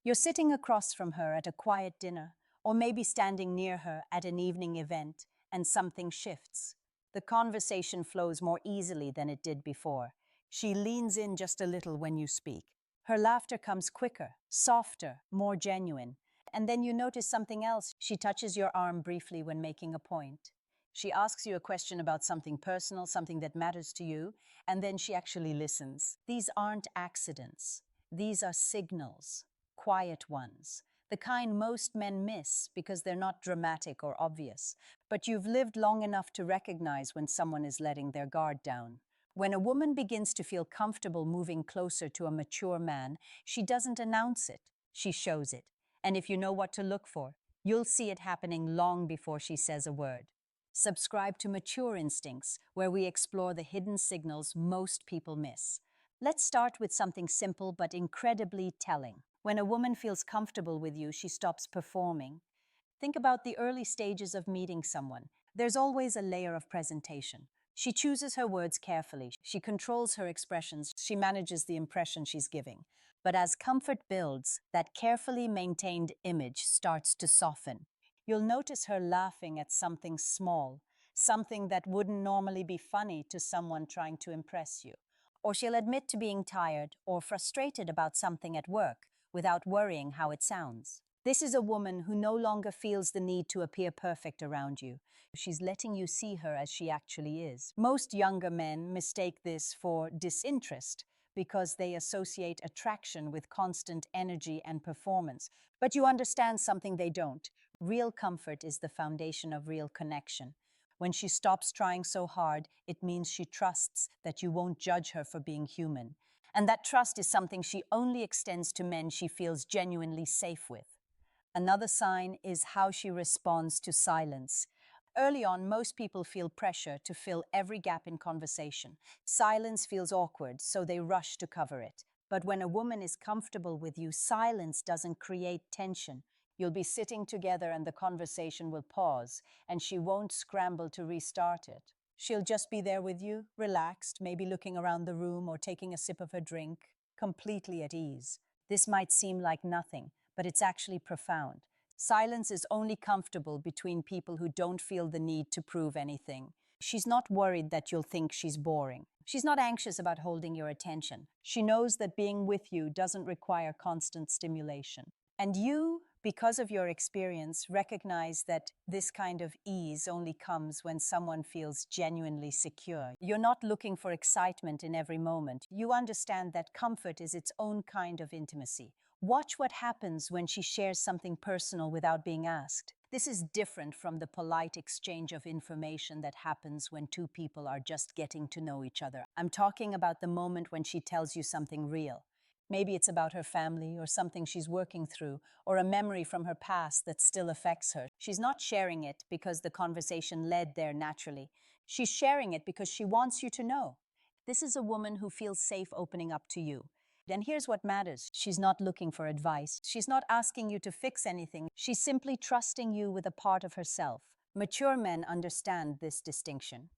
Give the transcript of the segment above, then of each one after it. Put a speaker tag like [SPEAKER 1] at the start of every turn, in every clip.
[SPEAKER 1] You're sitting across from her at a quiet dinner, or maybe standing near her at an evening event, and something shifts. The conversation flows more easily than it did before. She leans in just a little when you speak. Her laughter comes quicker, softer, more genuine. And then you notice something else. She touches your arm briefly when making a point. She asks you a question about something personal, something that matters to you, and then she actually listens. These aren't accidents. These are signals, quiet ones, the kind most men miss because they're not dramatic or obvious. But you've lived long enough to recognize when someone is letting their guard down. When a woman begins to feel comfortable moving closer to a mature man, she doesn't announce it, she shows it. And if you know what to look for, you'll see it happening long before she says a word. Subscribe to Mature Instincts, where we explore the hidden signals most people miss. Let's start with something simple but incredibly telling. When a woman feels comfortable with you, she stops performing. Think about the early stages of meeting someone. There's always a layer of presentation. She chooses her words carefully. She controls her expressions. She manages the impression she's giving. But as comfort builds, that carefully maintained image starts to soften. You'll notice her laughing at something small, something that wouldn't normally be funny to someone trying to impress you. Or she'll admit to being tired or frustrated about something at work without worrying how it sounds. This is a woman who no longer feels the need to appear perfect around you. She's letting you see her as she actually is. Most younger men mistake this for disinterest because they associate attraction with constant energy and performance. But you understand something they don't. Real comfort is the foundation of real connection. When she stops trying so hard, it means she trusts that you won't judge her for being human. And that trust is something she only extends to men she feels genuinely safe with. Another sign is how she responds to silence. Early on, most people feel pressure to fill every gap in conversation. Silence feels awkward, so they rush to cover it. But when a woman is comfortable with you, silence doesn't create tension. You'll be sitting together and the conversation will pause, and she won't scramble to restart it. She'll just be there with you, relaxed, maybe looking around the room or taking a sip of her drink, completely at ease. This might seem like nothing, but it's actually profound. Silence is only comfortable between people who don't feel the need to prove anything. She's not worried that you'll think she's boring. She's not anxious about holding your attention. She knows that being with you doesn't require constant stimulation. And you, because of your experience, recognize that this kind of ease only comes when someone feels genuinely secure. You're not looking for excitement in every moment. You understand that comfort is its own kind of intimacy. Watch what happens when she shares something personal without being asked. This is different from the polite exchange of information that happens when two people are just getting to know each other. I'm talking about the moment when she tells you something real. Maybe it's about her family or something she's working through or a memory from her past that still affects her. She's not sharing it because the conversation led there naturally. She's sharing it because she wants you to know. This is a woman who feels safe opening up to you. And here's what matters. She's not looking for advice. She's not asking you to fix anything. She's simply trusting you with a part of herself. Mature men understand this distinction.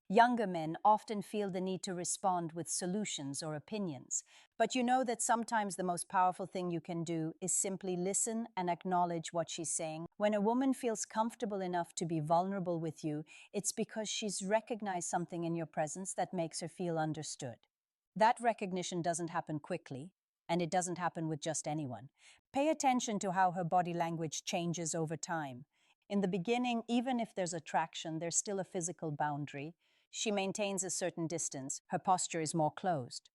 [SPEAKER 1] Younger men often feel the need to respond with solutions or opinions. But you know that sometimes the most powerful thing you can do is simply listen and acknowledge what she's saying. When a woman feels comfortable enough to be vulnerable with you, it's because she's recognized something in your presence that makes her feel understood. That recognition doesn't happen quickly, and it doesn't happen with just anyone. Pay attention to how her body language changes over time. In the beginning, even if there's attraction, there's still a physical boundary. She maintains a certain distance. Her posture is more closed.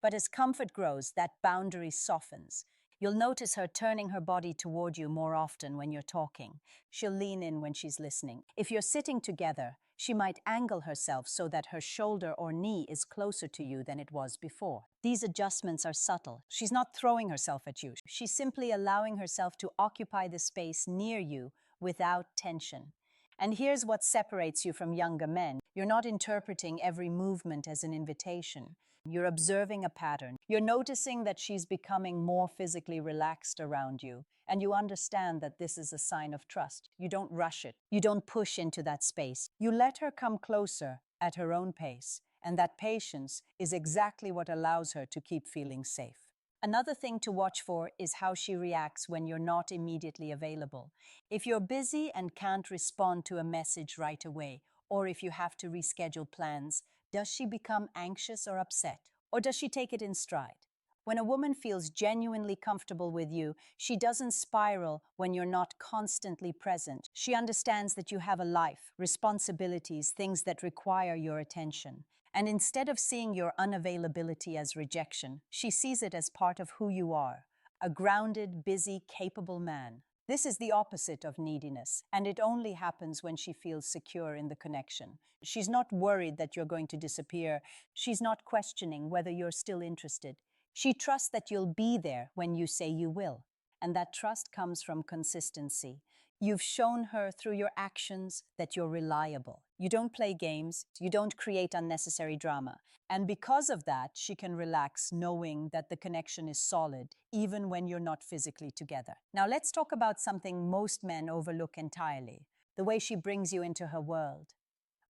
[SPEAKER 1] But as comfort grows, that boundary softens. You'll notice her turning her body toward you more often when you're talking. She'll lean in when she's listening. If you're sitting together, she might angle herself so that her shoulder or knee is closer to you than it was before. These adjustments are subtle. She's not throwing herself at you. She's simply allowing herself to occupy the space near you without tension. And here's what separates you from younger men. You're not interpreting every movement as an invitation. You're observing a pattern. You're noticing that she's becoming more physically relaxed around you, and you understand that this is a sign of trust. You don't rush it. You don't push into that space. You let her come closer at her own pace, and that patience is exactly what allows her to keep feeling safe. Another thing to watch for is how she reacts when you're not immediately available. If you're busy and can't respond to a message right away, or if you have to reschedule plans, does she become anxious or upset? Or does she take it in stride? When a woman feels genuinely comfortable with you, she doesn't spiral when you're not constantly present. She understands that you have a life, responsibilities, things that require your attention. And instead of seeing your unavailability as rejection, she sees it as part of who you are, a grounded, busy, capable man. This is the opposite of neediness, and it only happens when she feels secure in the connection. She's not worried that you're going to disappear. She's not questioning whether you're still interested. She trusts that you'll be there when you say you will. And that trust comes from consistency. You've shown her through your actions that you're reliable. You don't play games, you don't create unnecessary drama. And because of that, she can relax knowing that the connection is solid, even when you're not physically together. Now, let's talk about something most men overlook entirely: the way she brings you into her world.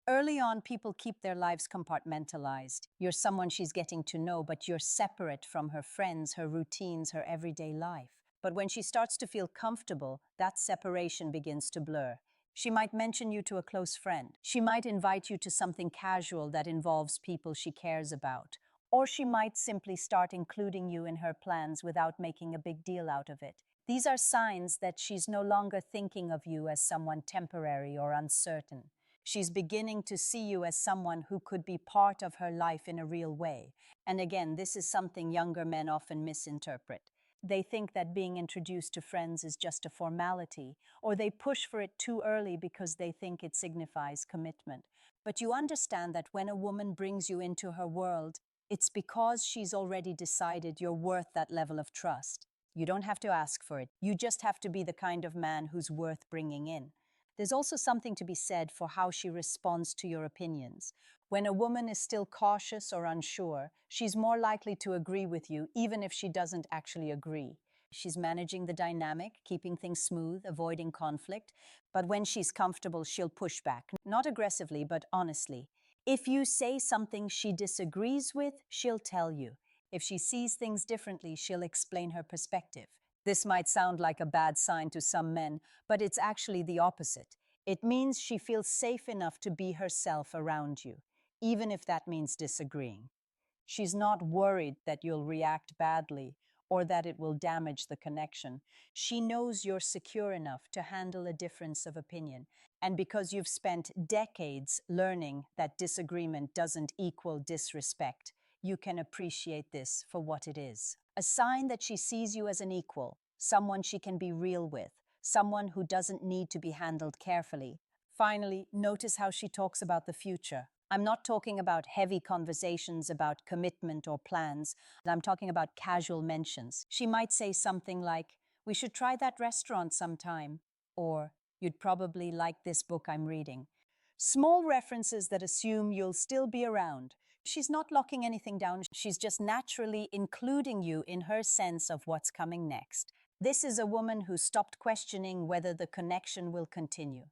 [SPEAKER 1] Early on, people keep their lives compartmentalized. You're someone she's getting to know, but you're separate from her friends, her routines, her everyday life. But when she starts to feel comfortable, that separation begins to blur. She might mention you to a close friend. She might invite you to something casual that involves people she cares about. Or she might simply start including you in her plans without making a big deal out of it. These are signs that she's no longer thinking of you as someone temporary or uncertain. She's beginning to see you as someone who could be part of her life in a real way. And again, this is something younger men often misinterpret. They think that being introduced to friends is just a formality, or they push for it too early because they think it signifies commitment. But you understand that when a woman brings you into her world, it's because she's already decided you're worth that level of trust. You don't have to ask for it. You just have to be the kind of man who's worth bringing in. There's also something to be said for how she responds to your opinions. When a woman is still cautious or unsure, she's more likely to agree with you, even if she doesn't actually agree. She's managing the dynamic, keeping things smooth, avoiding conflict. But when she's comfortable, she'll push back, not aggressively, but honestly. If you say something she disagrees with, she'll tell you. If she sees things differently, she'll explain her perspective. This might sound like a bad sign to some men, but it's actually the opposite. It means she feels safe enough to be herself around you, even if that means disagreeing. She's not worried that you'll react badly or that it will damage the connection. She knows you're secure enough to handle a difference of opinion. And because you've spent decades learning that disagreement doesn't equal disrespect, you can appreciate this for what it is. A sign that she sees you as an equal, someone she can be real with, someone who doesn't need to be handled carefully. Finally, notice how she talks about the future. I'm not talking about heavy conversations about commitment or plans. I'm talking about casual mentions. She might say something like, "We should try that restaurant sometime," or "You'd probably like this book I'm reading." Small references that assume you'll still be around. She's not locking anything down. She's just naturally including you in her sense of what's coming next. This is a woman who stopped questioning whether the connection will continue.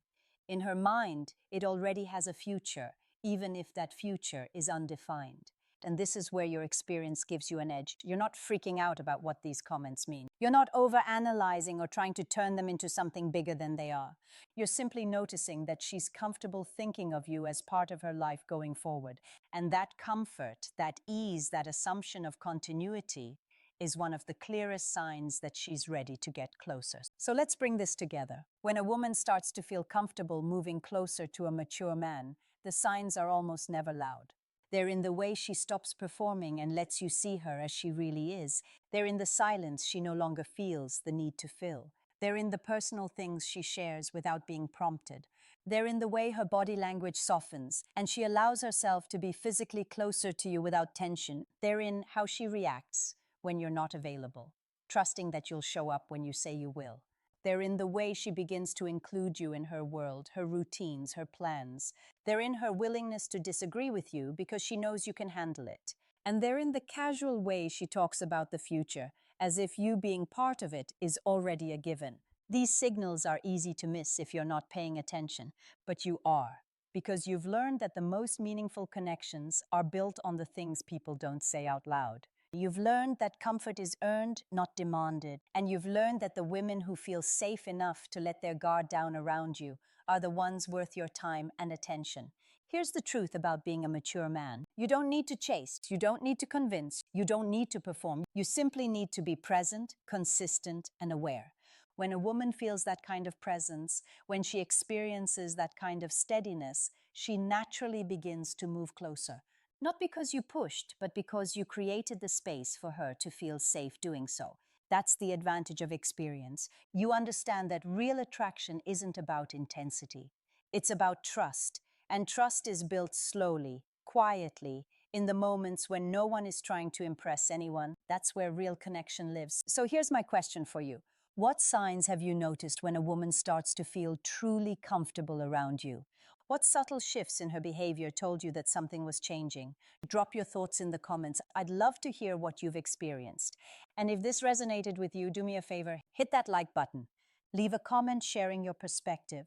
[SPEAKER 1] In her mind, it already has a future, even if that future is undefined. And this is where your experience gives you an edge. You're not freaking out about what these comments mean. You're not overanalyzing or trying to turn them into something bigger than they are. You're simply noticing that she's comfortable thinking of you as part of her life going forward. And that comfort, that ease, that assumption of continuity is one of the clearest signs that she's ready to get closer. So let's bring this together. When a woman starts to feel comfortable moving closer to a mature man, the signs are almost never loud. They're in the way she stops performing and lets you see her as she really is. They're in the silence she no longer feels the need to fill. They're in the personal things she shares without being prompted. They're in the way her body language softens and she allows herself to be physically closer to you without tension. They're in how she reacts when you're not available, trusting that you'll show up when you say you will. They're in the way she begins to include you in her world, her routines, her plans. They're in her willingness to disagree with you because she knows you can handle it. And they're in the casual way she talks about the future, as if you being part of it is already a given. These signals are easy to miss if you're not paying attention, but you are, because you've learned that the most meaningful connections are built on the things people don't say out loud. You've learned that comfort is earned, not demanded. And you've learned that the women who feel safe enough to let their guard down around you are the ones worth your time and attention. Here's the truth about being a mature man. You don't need to chase, you don't need to convince, you don't need to perform. You simply need to be present, consistent, and aware. When a woman feels that kind of presence, when she experiences that kind of steadiness, she naturally begins to move closer. Not because you pushed, but because you created the space for her to feel safe doing so. That's the advantage of experience. You understand that real attraction isn't about intensity. It's about trust. And trust is built slowly, quietly, in the moments when no one is trying to impress anyone. That's where real connection lives. So here's my question for you. What signs have you noticed when a woman starts to feel truly comfortable around you? What subtle shifts in her behavior told you that something was changing? Drop your thoughts in the comments. I'd love to hear what you've experienced. And if this resonated with you, do me a favor, hit that like button. Leave a comment sharing your perspective.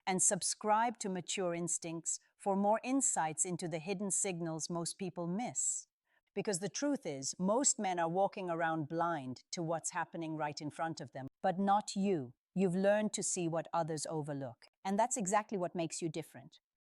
[SPEAKER 1] And subscribe to Mature Instincts for more insights into the hidden signals most people miss. Because the truth is, most men are walking around blind to what's happening right in front of them, but not you. You've learned to see what others overlook. And that's exactly what makes you different.